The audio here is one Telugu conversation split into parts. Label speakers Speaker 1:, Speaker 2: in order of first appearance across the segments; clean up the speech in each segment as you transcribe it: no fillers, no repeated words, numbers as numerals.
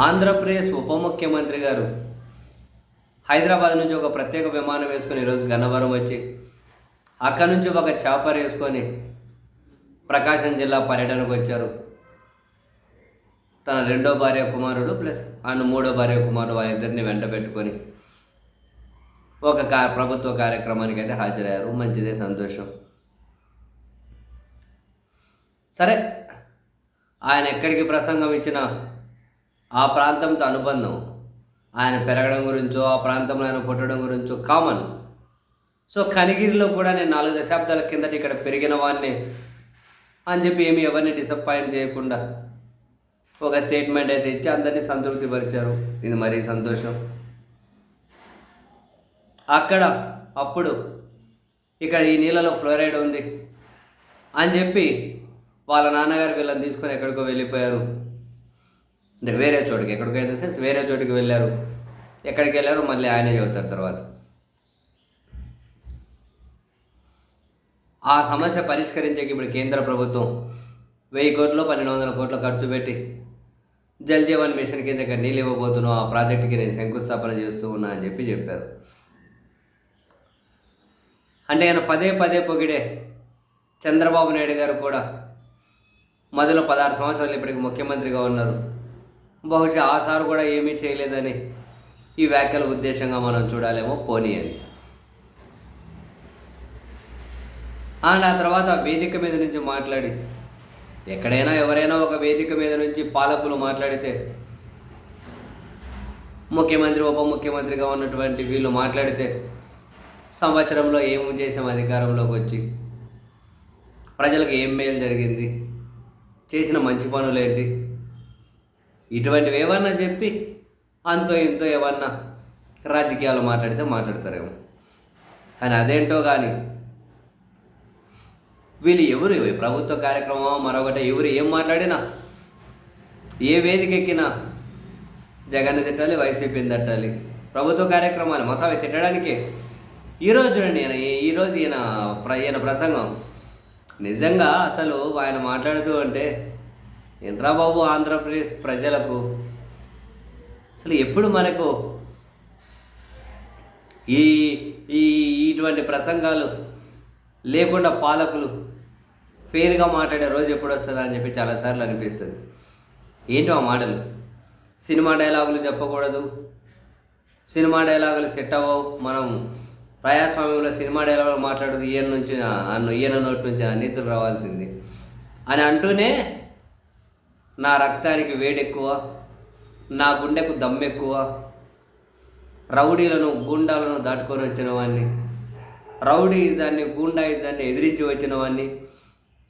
Speaker 1: ఆంధ్రప్రదేశ్ ఉప ముఖ్యమంత్రి గారు హైదరాబాద్ నుంచి ఒక ప్రత్యేక విమానం వేసుకొని ఈరోజు గన్నవరం వచ్చి అక్కడి నుంచి ఒక చాపర్ వేసుకొని ప్రకాశం జిల్లా పర్యటనకు వచ్చారు. తన రెండో భార్య కుమారుడు ప్లస్ మూడో భార్య కుమారుడు వాళ్ళిద్దరిని వెంట పెట్టుకొని ఒక ప్రభుత్వ కార్యక్రమానికి అయితే హాజరయ్యారు. మంచిదే, సంతోషం. సరే, ఆయన ఎక్కడికి ప్రసంగం ఇచ్చినా ఆ ప్రాంతంతో అనుబంధం, ఆయన పెరగడం గురించో ఆ ప్రాంతంలో ఆయన పుట్టడం గురించో కామన్. సో కనిగిరిలో కూడా నేను 4 దశాబ్దాల కిందట ఇక్కడ పెరిగిన వాడిని అని చెప్పి ఏమి ఎవరిని డిసప్పాయింట్ చేయకుండా ఒక స్టేట్మెంట్ అయితే ఇచ్చి అందరినీ సంతృప్తి పరిచారు. ఇది మరీ సంతోషం. అప్పుడు ఇక్కడ ఈ నీళ్ళలో ఫ్లోరైడ్ ఉంది అని చెప్పి వాళ్ళ నాన్నగారు వీళ్ళని తీసుకొని ఎక్కడికో వెళ్ళిపోయారు. అంటే వేరే చోటుకి, ఎక్కడికైతే సరే వేరే చోటుకి వెళ్ళారు. ఎక్కడికి వెళ్ళారో మళ్ళీ ఆయనే చెబుతారు తర్వాత. ఆ సమస్య పరిష్కరించేకి ఇప్పుడు కేంద్ర ప్రభుత్వం 1000 కోట్లు 1200 కోట్లు ఖర్చు పెట్టి జల్ జీవన్ మిషన్ కింద ఇక్కడ నీళ్ళు ఇవ్వబోతున్నాం, ఆ ప్రాజెక్టుకి నేను శంకుస్థాపన చేస్తూ ఉన్నా అని చెప్పారు. అంటే ఆయన పదే పొగిడే చంద్రబాబు నాయుడు గారు కూడా మొదలు 16 సంవత్సరాలు ఇప్పటికి ముఖ్యమంత్రిగా ఉన్నారు. బహుశా ఆ సారు కూడా ఏమీ చేయలేదని ఈ వ్యాఖ్యల ఉద్దేశంగా మనం చూడాలేమో, పోనీ అని. అండ్ ఆ తర్వాత వేదిక మీద నుంచి మాట్లాడి, ఎక్కడైనా ఎవరైనా ఒక వేదిక మీద నుంచి పాలకులు మాట్లాడితే ముఖ్యమంత్రి ఉప ముఖ్యమంత్రిగా ఉన్నటువంటి వీళ్ళు మాట్లాడితే సంవత్సరంలో ఏం చేసాం అధికారంలోకి వచ్చి, ప్రజలకు ఏం మేలు జరిగింది, చేసిన మంచి పనులేంటి, ఇటువంటివి ఏమన్నా చెప్పి అంతో ఇంతో ఏమన్నా రాజకీయాలు మాట్లాడతారేమో. కానీ అదేంటో కానీ వీళ్ళు ఎవరు ప్రభుత్వ కార్యక్రమం మరొకటి ఎవరు ఏం మాట్లాడినా ఏ వేదిక ఎక్కినా జగన్ని తిట్టాలి, వైసీపీని తిట్టాలి, ప్రభుత్వ కార్యక్రమాలు మొత్తం అవి తిట్టడానికే. ఈరోజు చూడండి, ఈయన ప్రసంగం నిజంగా అసలు ఆయన మాట్లాడుతూ అంటే ఏంట్రా బాబు, ఆంధ్రప్రదేశ్ ప్రజలకు అసలు ఎప్పుడు మనకు ఇటువంటి ప్రసంగాలు లేకుండా పాలకులు ఫెయిర్గా మాట్లాడే రోజు ఎప్పుడు వస్తుందా అని చెప్పి చాలాసార్లు అనిపిస్తుంది. ఏంటో ఆ మాటలు, సినిమా డైలాగులు చెప్పకూడదు, సినిమా డైలాగులు సెట్ అవ్వవు, మనం ప్రజాస్వామ్యంలో సినిమా డైలాగులు మాట్లాడదు, ఈయన నోటి నుంచి నీతులు రావాల్సింది అని అంటూనే నా రక్తానికి వేడెక్కువ, నా గుండెకు దమ్మెక్కువ, రౌడీలను గూండాలను దాటుకొని వచ్చిన వాడిని, రౌడీయిజాన్ని గూండాయిజాన్ని ఎదిరించి వచ్చిన వాడిని,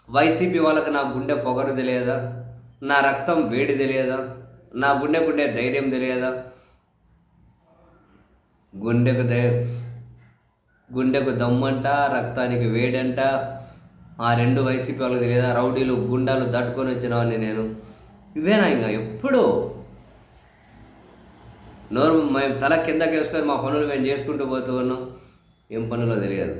Speaker 1: వైసీపీ వాళ్ళకి నా గుండె పొగరు తెలియదా, నా రక్తం వేడి తెలియదా, నా గుండెకుండే ధైర్యం తెలియదా, గుండెకు దమ్మంట, రక్తానికి వేడంట, ఆ రెండు వైసీపీ వాళ్ళకి తెలియదా, రౌడీలు గుండాలు దాటుకొని వచ్చిన వాడిని నేను. ఇవేనా ఇంకా ఎప్పుడు నోరు మేము తల కిందకి వేసుకొని మా పనులు మేము చేసుకుంటూ పోతూ ఉన్నాం, ఏం పనులో తెలియదు.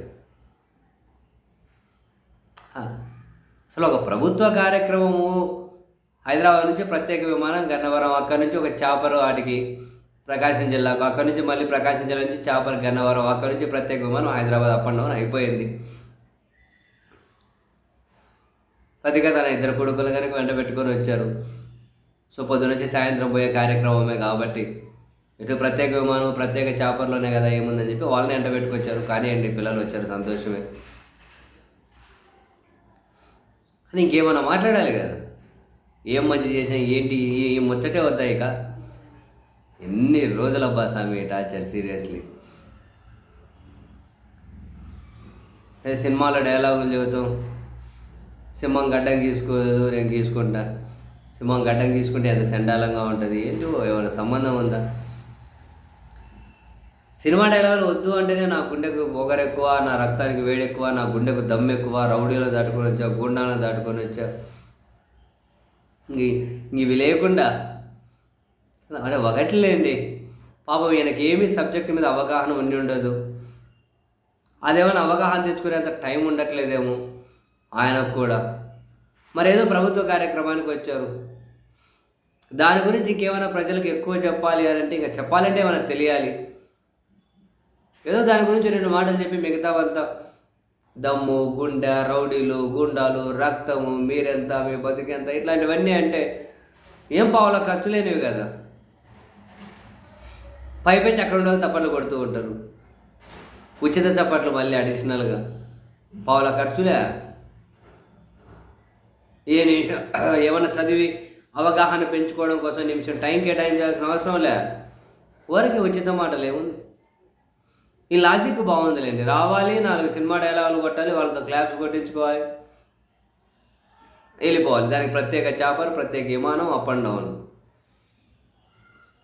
Speaker 1: అసలు ఒక ప్రభుత్వ కార్యక్రమము హైదరాబాద్ నుంచి ప్రత్యేక విమానం గన్నవరం, అక్కడి నుంచి ఒక చాపర్ వాటికి ప్రకాశం జిల్లాకు, అక్కడి నుంచి మళ్ళీ ప్రకాశం జిల్లా నుంచి చాపర్ గన్నవరం, అక్కడి నుంచి ప్రత్యేక విమానం హైదరాబాద్ అప్ అండ్ డౌన్ అయిపోయింది. పదిగా తన 2 కొడుకులు కనుక వెంట పెట్టుకొని వచ్చారు. సో పొద్దు నుంచి సాయంత్రం పోయే కార్యక్రమమే కాబట్టి ఇటు ప్రత్యేక విమానం ప్రత్యేక చాపర్లోనే కదా ఏముందని చెప్పి వాళ్ళని వెంట పెట్టుకొచ్చారు. కానీ పిల్లలు వచ్చారు, సంతోషమే. అని ఇంకేమన్నా మాట్లాడాలి కదా, ఏం మంచి చేసాం ఏంటి, ఈ ముచ్చటే వద్దా ఇక. ఎన్ని రోజులబ్బా స్వామి టార్చర్, సీరియస్లీ. సినిమాలో డైలాగులు చెబుతాం, సింహం గడ్డం గీసుకోదు, నేను గీసుకుంటా, సింహం గడ్డం గీసుకుంటే ఎంత చండాలంగా ఉంటుంది, ఏంటో ఏమైనా సంబంధం ఉందా. సినిమా డైలాగులు వద్దు అంటేనే నా గుండెకు పొగరెక్కువ, నా రక్తానికి వేడెక్కువ, నా గుండెకు దమ్ము ఎక్కువ, రౌడీలో దాటుకొని వచ్చా, గుండాలను దాటుకొని వచ్చా, ఇవి లేకుండా అంటే ఒకటిలేండి. పాపం ఈయనకి ఏమీ సబ్జెక్ట్ మీద అవగాహన ఉండి ఉండదు, అదేమైనా అవగాహన తెచ్చుకునేంత టైం ఉండట్లేదేమో ఆయనకు కూడా. మరేదో ప్రభుత్వ కార్యక్రమానికి వచ్చారు, దాని గురించి ఇంకేమైనా ప్రజలకు ఎక్కువ చెప్పాలి అని అంటే ఇంకా చెప్పాలంటే మనకు తెలియాలి. ఏదో దాని గురించి 2 మాటలు చెప్పి మిగతావంతా దమ్ము, గుండె, రౌడీలు, గుండాలు, రక్తము, మీరెంత, మీ బతికెంత ఇట్లాంటివన్నీ అంటే ఏం పావుల ఖర్చు లేనివి కదా. పైపెచ్చి అక్కడ ఉండే చప్పట్లు కొడుతూ ఉంటారు. ఉచిత చప్పట్లు మళ్ళీ అడిషనల్గా పావుల ఖర్చులే. ఏ నిమిషం ఏమన్నా చదివి అవగాహన పెంచుకోవడం కోసం నిమిషం టైం కేటాయించాల్సిన అవసరం లే. ఊరికి ఉచిత మాటలు ఏముంది. ఈ లాజిక్ బాగుందిలేండి. రావాలి, 4 సినిమా డైలాగులు కొట్టాలి, వాళ్ళతో క్లాప్స్ కొట్టించుకోవాలి, వెళ్ళిపోవాలి. దానికి ప్రత్యేక చాపర్, ప్రత్యేక విమానం, అప్ అండ్ డౌన్.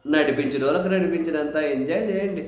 Speaker 1: నడిపించిన వాళ్ళకి నడిపించినంత ఎంజాయ్ చేయండి.